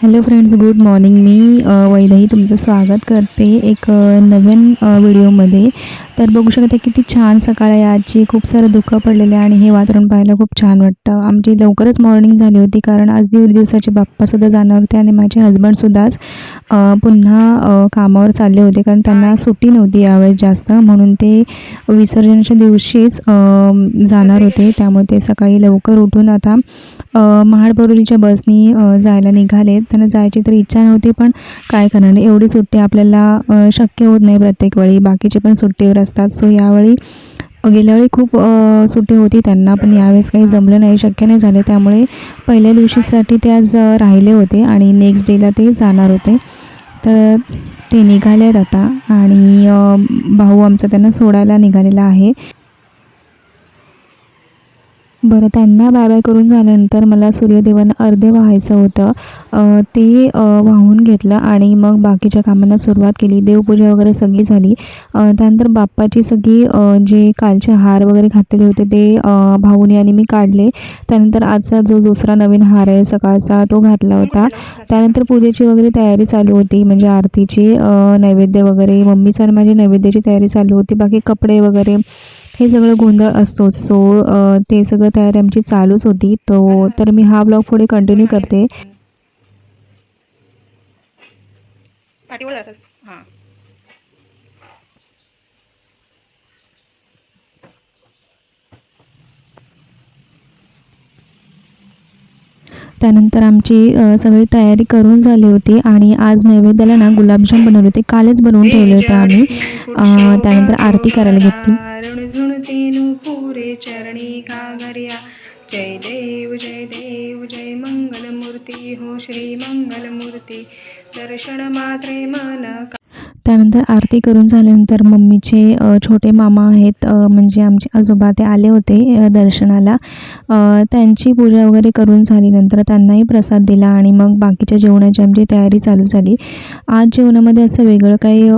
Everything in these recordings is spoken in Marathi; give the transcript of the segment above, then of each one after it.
Hello friends, good morning. मी वैदेही तुमचं स्वागत करते एक नवीन व्हिडिओमध्ये. तर बघू शकता किती छान सकाळ आहे आजची. खूप सारं धुकं पडलेलं आहे आणि हे वातावरण पाहायला खूप छान वाटतं. आमची लवकरच मॉर्निंग झाली होती कारण आज 1.5 दिवसाचे बाप्पासुद्धा जाणार होते आणि माझे हजबंडसुद्धाच पुन्हा कामावर चालले होते कारण त्यांना सुट्टी नव्हती यावेळेस जास्त, म्हणून ते विसर्जनाच्या दिवशीच जाणार होते. त्यामुळे ते सकाळी लवकर उठून आता महाडपोरीच्या बसनी जायला निघाले. त्यांना जायची तर इच्छा नव्हती, पण काय करणार, एवढी सुट्टी आपल्याला शक्य होत नाही प्रत्येक वेळी. बाकीचे पण सुट्टीवर असतात. सो यावेळी गेल्या वेळी खूप सुट्टी होती त्यांना, पण यावेळेस काही जमलं नाही, शक्य नाही झालं. त्यामुळे पहिल्या दिवशीसाठी ते आज राहिले होते आणि नेक्स्ट डेला ते जाणार होते. तर ते निघाले आहेत आता आणि भाऊ आमचा त्यांना सोडायला निघालेला आहे. बरं, त्यांना बाय बाय करून झाल्यानंतर मला सूर्यदेवांना अर्घ्य वाहायचं होतं. ते वाहून घेतलं आणि मग बाकीच्या कामांना सुरुवात केली. देवपूजा वगैरे सगळी झाली. त्यानंतर बाप्पाची सगळी जे कालचे हार वगैरे घातलेले होते ते भाऊनी आणि मी काढले. त्यानंतर आजचा जो दुसरा नवीन हार आहे सकाळचा तो घातला होता. त्यानंतर पूजेची वगैरे तयारी चालू होती, म्हणजे आरतीची नैवेद्य वगैरे, मम्मीचं आणि माझी नैवेद्याची तयारी चालू होती. बाकी कपडे वगैरे हे सगळं गोंधळ असतोच. सो ते सगळं तयारी आमची चालूच होती. तर मी हा ब्लॉग पुढे कंटिन्यू करते. पाठीवर जायचं. हां. त्यानंतर आमची सगळी तयारी करून झाली होती आणि आज नैवेद्याला ना गुलाबजाम बनवले होते. कालच बनवून ठेवले होते आम्ही. त्यानंतर आरती करायला घेतली. पुरे चरणी घागरिया. जय देव जय देव जय मंगलमूर्ती हो श्री मंगलमूर्ती. दर्शन मात्रे मन. त्यानंतर आरती करून झाल्यानंतर मम्मीचे छोटे मामा आहेत, म्हणजे आमचे आजोबा, ते आले होते दर्शनाला. त्यांची पूजा वगैरे करून झाल्यानंतर त्यांनाही प्रसाद दिला आणि मग बाकीच्या जेवणाची आमची तयारी चालू झाली. आज जेवणामध्ये असं वेगळं काही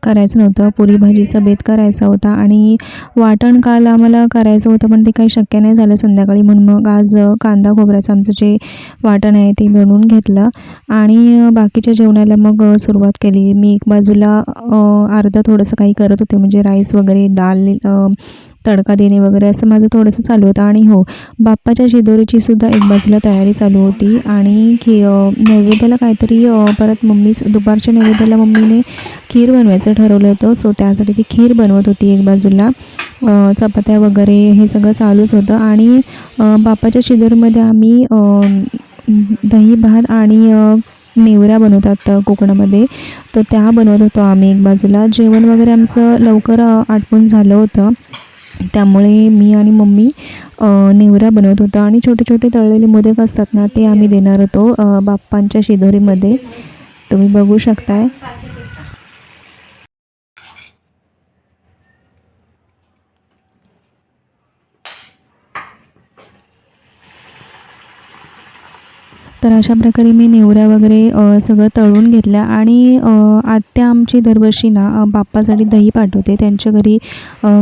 करायचं नव्हतं. पुरी भाजीचा बेत करायचा होता आणि वाटण काल आम्हाला करायचं होतं, पण ते काही शक्य नाही झालं संध्याकाळी, म्हणून मग आज कांदा खोबऱ्याचं आमचं जे वाटण आहे ते बनवून घेतलं आणि बाकीच्या जेवणाला मग सुरुवात केली. मी एक बाजूला अर्धं थोडंसं काही करत होते, म्हणजे राईस वगैरे, डाळ तडका देणे वगैरे असं माझं थोडंसं चालू होतं. आणि हो, बाप्पाच्या शिदोरीची सुद्धा एक बाजूला तयारी चालू होती आणि नैवेद्याला काहीतरी परत दुपारच्या नैवेद्याला मम्मीने खीर बनवायचं ठरवलं होतं. सो त्यासाठी ती खीर बनवत होती एक बाजूला. चपात्या वगैरे हे सगळं चालूच होतं आणि बाप्पाच्या शिदोरीमध्ये आम्ही दही भात आणि नेवऱ्या बनवतात कोकणामध्ये, तर त्या बनवत होतो आम्ही एक बाजूला. जेवण वगैरे आमचं लवकर आटपून झालं होतं, त्यामुळे मी आणि मम्मी नेवऱ्या बनवत होतो आणि छोटे छोटे तळलेले मोदक असतात ना, ते आम्ही देणार होतो बाप्पांच्या शिदोरीमध्ये. तुम्ही बघू शकताय. तर अशा प्रकारे मी नेवऱ्या वगैरे सगळं तळून घेतल्या आणि आत्या आमची दरवर्षी ना बाप्पासाठी दही पाठवते. त्यांच्या घरी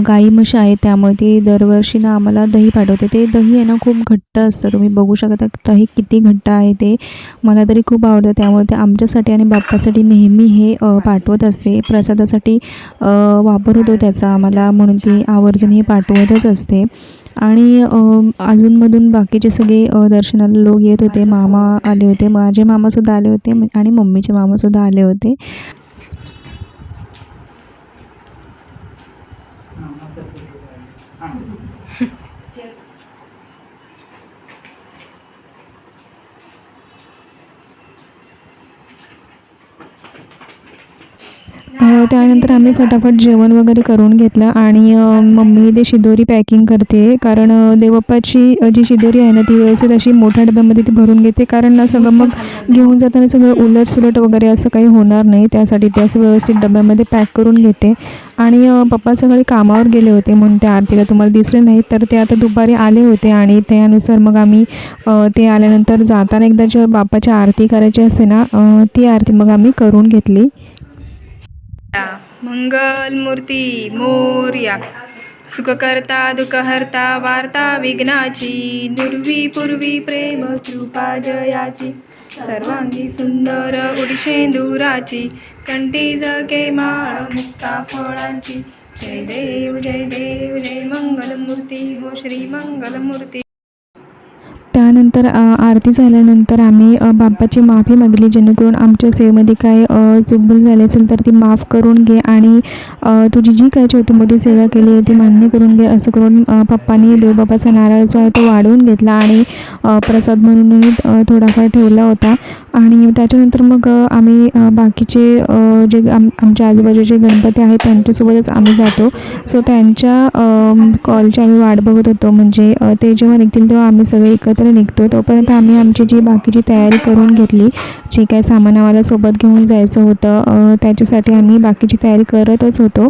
गाई म्हशी आहेत, त्यामुळे ती दरवर्षी ना आम्हाला दही पाठवते. ते दही आहे ना खूप घट्ट असतं. तुम्ही बघू शकता दही किती घट्ट आहे ते. मला तरी खूप आवडतं, त्यामुळे ते आमच्यासाठी आणि बाप्पासाठी नेहमी हे पाठवत असते. प्रसादासाठी वापर होतो त्याचा आम्हाला, म्हणून ती आवर्जून हे पाठवतच असते. आणि अजूनमधून बाकीचे सगळे दर्शनाला लोक येत होते. मामा आले होते, माझे मामासुद्धा आले होते आणि मम्मीचे मामासुद्धा आले होते. त्यानंतर आम्ही फटाफट जेवण वगैरे करून घेतलं आणि मम्मी ते शिदोरी पॅकिंग करते, कारण देवबाप्पाची जी शिदोरी आहे ना ती व्यवस्थित अशी मोठ्या डब्यामध्ये ती भरून घेते, कारण ना सगळं मग घेऊन जाताना सगळं उलटसुलट वगैरे असं काही होणार नाही, त्यासाठी ते असं व्यवस्थित डब्यामध्ये पॅक करून घेते. आणि पप्पा सगळे कामावर गेले होते म्हणून त्या आरतीला तुम्हाला दिसले नाहीत, तर ते आता दुपारी आले होते आणि त्यानुसार मग आम्ही ते आल्यानंतर जाताना एकदा जेव्हा बाप्पाची आरती करायची असते ना, ती आरती मग आम्ही करून घेतली. मंगल मूर्ती मोरया. सुखकर्ता दुःखहर्ता वार्ता विघ्नाची. दुर्वी पूर्वी प्रेम कृपा जयाची. सर्वांगी सुंदर उडी शेंदुराची, कंठी जगे माळ मुक्ता फळांची. जय देव जय देव जय मंगलमूर्ती हो श्री मंगलमूर्ती. त्यानंतर आरती झाल्यानंतर आम्ही बाप्पाची माफी मागितली, जेणेकरून आमच्या सेवेमध्ये काय चूकभूल झाली असेल तर ती माफ करून घे आणि तुझी जी काही छोटी मोठी सेवा केली आहे ती मान्य करून घे, असं करून पप्पांनी देवबापाचा नारळ जो आहे तो वाढवून घेतला आणि प्रसाद म्हणूनही थोडाफार ठेवला होता. आणि त्याच्यानंतर मग आम्ही बाकीचे जे आमच्या आजूबाजूचे गणपती आहेत त्यांच्यासोबतच आम्ही जातो. सो त्यांच्या कॉलची आम्ही वाट बघत होतो, म्हणजे ते जेव्हा निघतील तेव्हा आम्ही सगळे एकत्र निघतो. तोपर्यंत आम्ही आमची जी बाकीची तयारी करून घेतली, जे काही सामान आम्हाला सोबत घेऊन जायचं होतं त्याच्यासाठी आम्ही बाकीची तयारी करतच होतो.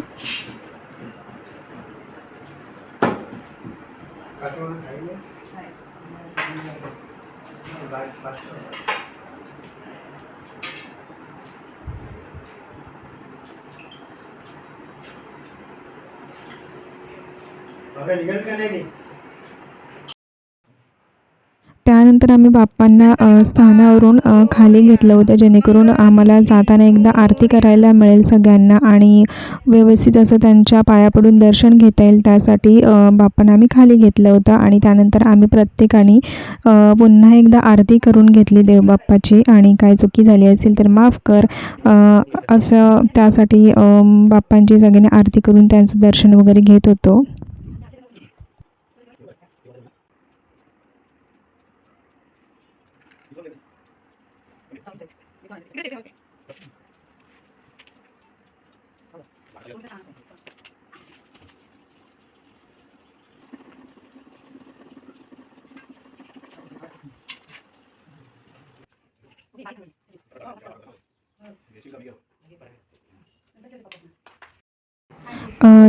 त्यानंतर आम्ही बाप्पांना स्थानावरून खाली घेतलं होतं, जेणेकरून आम्हाला जाताना एकदा आरती करायला मिळेल सगळ्यांना आणि व्यवस्थित असं त्यांच्या पाया पडून दर्शन घेता येईल, त्यासाठी बाप्पांना आम्ही खाली घेतलं होतं. आणि त्यानंतर आम्ही प्रत्येकाने पुन्हा एकदा आरती करून घेतली देवबाप्पाची, आणि काय चुकी झाली असेल तर माफ कर असं त्यासाठी बाप्पांची सगळ्यांनी आरती करून त्यांचं दर्शन वगैरे घेत होतो.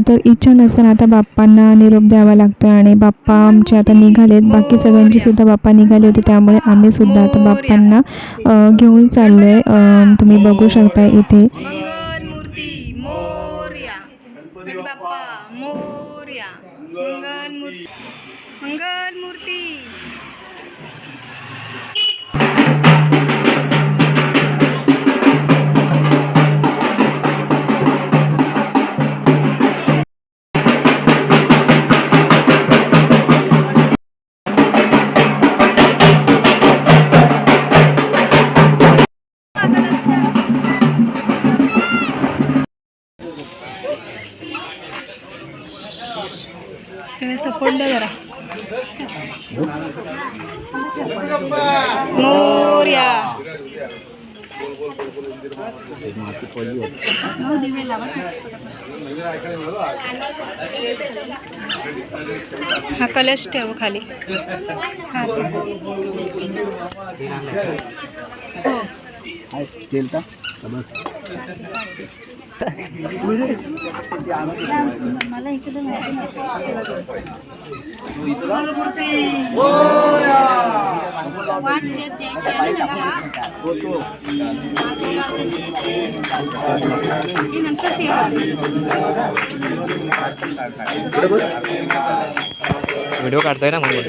तर इच्छा नसताना आता बाप्पांना निरोप द्यावा लागतो आणि बाप्पा आमचे आता निघालेत. बाकी सगळ्यांची सुद्धा बाप्पा निघाले होते, त्यामुळे आम्ही सुद्धा आता बाप्पांना घेऊन चाललो आहे. तुम्ही बघू शकता इथे. मंगलमूर्ती मोरया, गणपती बाप्पा मोरया, मंगलमूर्ती मंगलमूर्ती. सपोर्ट द्या जरा. मोरया. हा कलश ठेव खाली. तेल का व्हिडिओ काढताय ना म्हणून.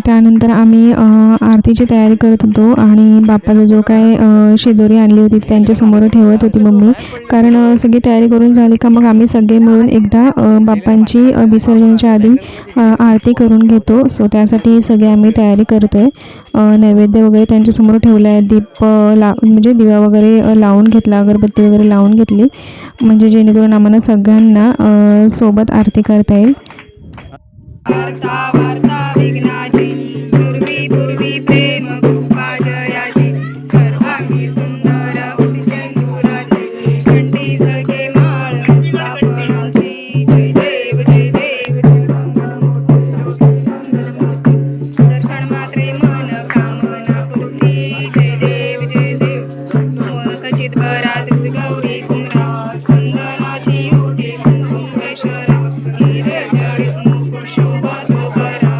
त्यानंतर आम्ही आरतीची तयारी करत होतो आणि बाप्पाचा जो काय शिदोरी आणली होती त्यांच्यासमोर ठेवत होती मम्मी, कारण सगळी तयारी करून झाली का मग आम्ही सगळे मिळून एकदा बाप्पांची विसर्जनाच्या आधी आरती करून घेतो. सो त्यासाठी सगळे आम्ही तयारी करतो आहे. नैवेद्य वगैरे त्यांच्यासमोर ठेवला आहे, दीप म्हणजे दिवा वगैरे लावून घेतला, अगरबत्ती वगैरे लावून घेतली, म्हणजे जेणेकरून आम्हाला सगळ्यांना सोबत आरती करता येईल. वार्ता वार्ता विघ्नाची, पूर्वी पूर्वी प्रेम कृपा जयाची, सर्वांगी सुंदर उडी शेंदुराची, कंठी जगे माळ मुक्ता फळाची. जय देव जय देव जय मंगलमूर्ती, दर्शन मात्रे मन कामना पूर्ती. जय देव जय देव. मोहकचित भरा दूध गौरी कुमरा, चंदनाची ओटी कुंकुमेश्वरा, हिरे जडित मुकुट शोभा तो बरा,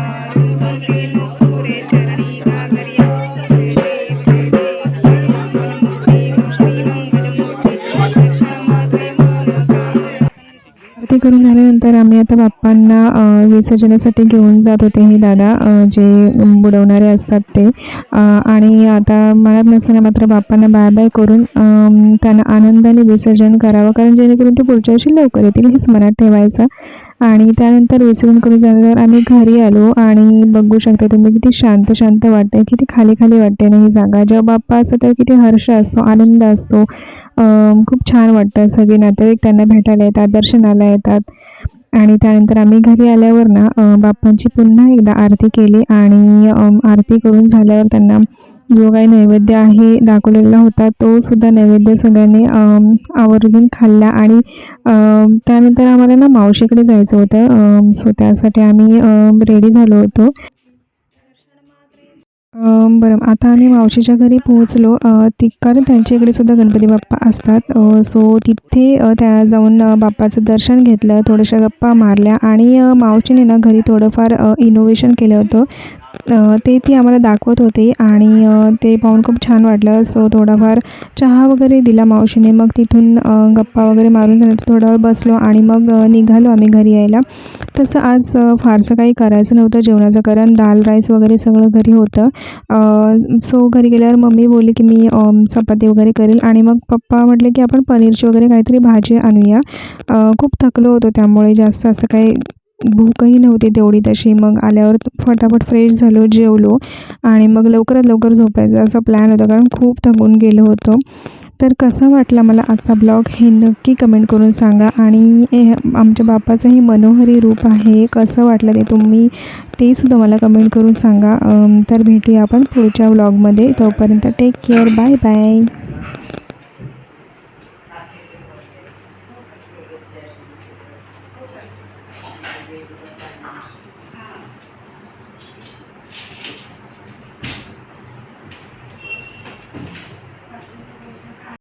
करून झाल्यानंतर आम्ही आता बाप्पांना विसर्जनासाठी घेऊन जात होते हे दादा जे बुडवणारे असतात ते आणि आता मला नसताना मात्र बाप्पांना बाय बाय करून त्यांना आनंदाने विसर्जन करावं, कारण जेणेकरून ते पुढच्या वर्षी लवकर येतील हेच मनात ठेवायचं. आणि त्यानंतर विसर्जन करून झाल्यावर आम्ही घरी आलो आणि बघू शकता तुम्ही किती शांत शांत वाटते, किती खाली खाली वाटते ना ही जागा. जेव्हा बाप्पा असतो तेव्हा किती हर्ष असतो, आनंद असतो. खूप छान वाटतं. सगळे नातेवाईक त्यांना भेटायला येतात, दर्शनाला येतात. आणि त्यानंतर आम्ही घरी आल्यावर ना बाप्पांची पुन्हा एकदा आरती केली आणि आरती करून झाल्यावर त्यांना जो काही नैवेद्य आहे दाखवलेला होता तो सुद्धा नैवेद्य सगळ्यांनी आवर्जून खाल्ला. आणि त्यानंतर आम्हाला ना मावशीकडे जायचं होतं, सो त्यासाठी आम्ही रेडी झालो होतो. बरं, आता आम्ही मावशीच्या घरी पोहोचलो. कारण त्यांच्या इकडे सुद्धा गणपती बाप्पा असतात. सो तिथे त्या जाऊन बाप्पाचं दर्शन घेतलं, थोड्याशा गप्पा मारल्या आणि मावशीने ना घरी थोडंफार इनोव्हेशन केलं होतं. ते ती आम्हाला दाखवत होते आणि ते पाहून खूप छान वाटलं. सो थोडाफार चहा वगैरे दिला मावशीने. मग तिथून गप्पा वगैरे मारून झाल्यानंतर थोडा वेळ बसलो आणि मग निघालो आम्ही घरी यायला. तसं आज फारसं काही करायचं नव्हतं जेवणाचं, कारण दाल राईस वगैरे सगळं घरी होतं. सो घरी गेल्यावर मम्मी बोलली की मी चपाती वगैरे करेल आणि मग पप्पा म्हटले की आपण पनीरची वगैरे काहीतरी भाजी आणूया. खूप थकलो होतो त्यामुळे जास्त असं काही भूकही नव्हती तेवढी तशी. मग आल्यावर फटाफट फ्रेश झालो, जेवलो आणि मग लवकरात लवकर झोपायचा असा प्लॅन होता, कारण खूप थकून गेलो होतो. तर कसा वाटला मला आजचा ब्लॉग हे नक्की कमेंट करून सांगा. आणि आमच्या बाप्पाचंही मनोहरी रूप आहे, कसं वाटलं ते तुम्ही ते सुद्धा मला कमेंट करून सांगा. तर भेटूया आपण पुढच्या ब्लॉगमध्ये. तोपर्यंत टेक केअर, बाय बाय.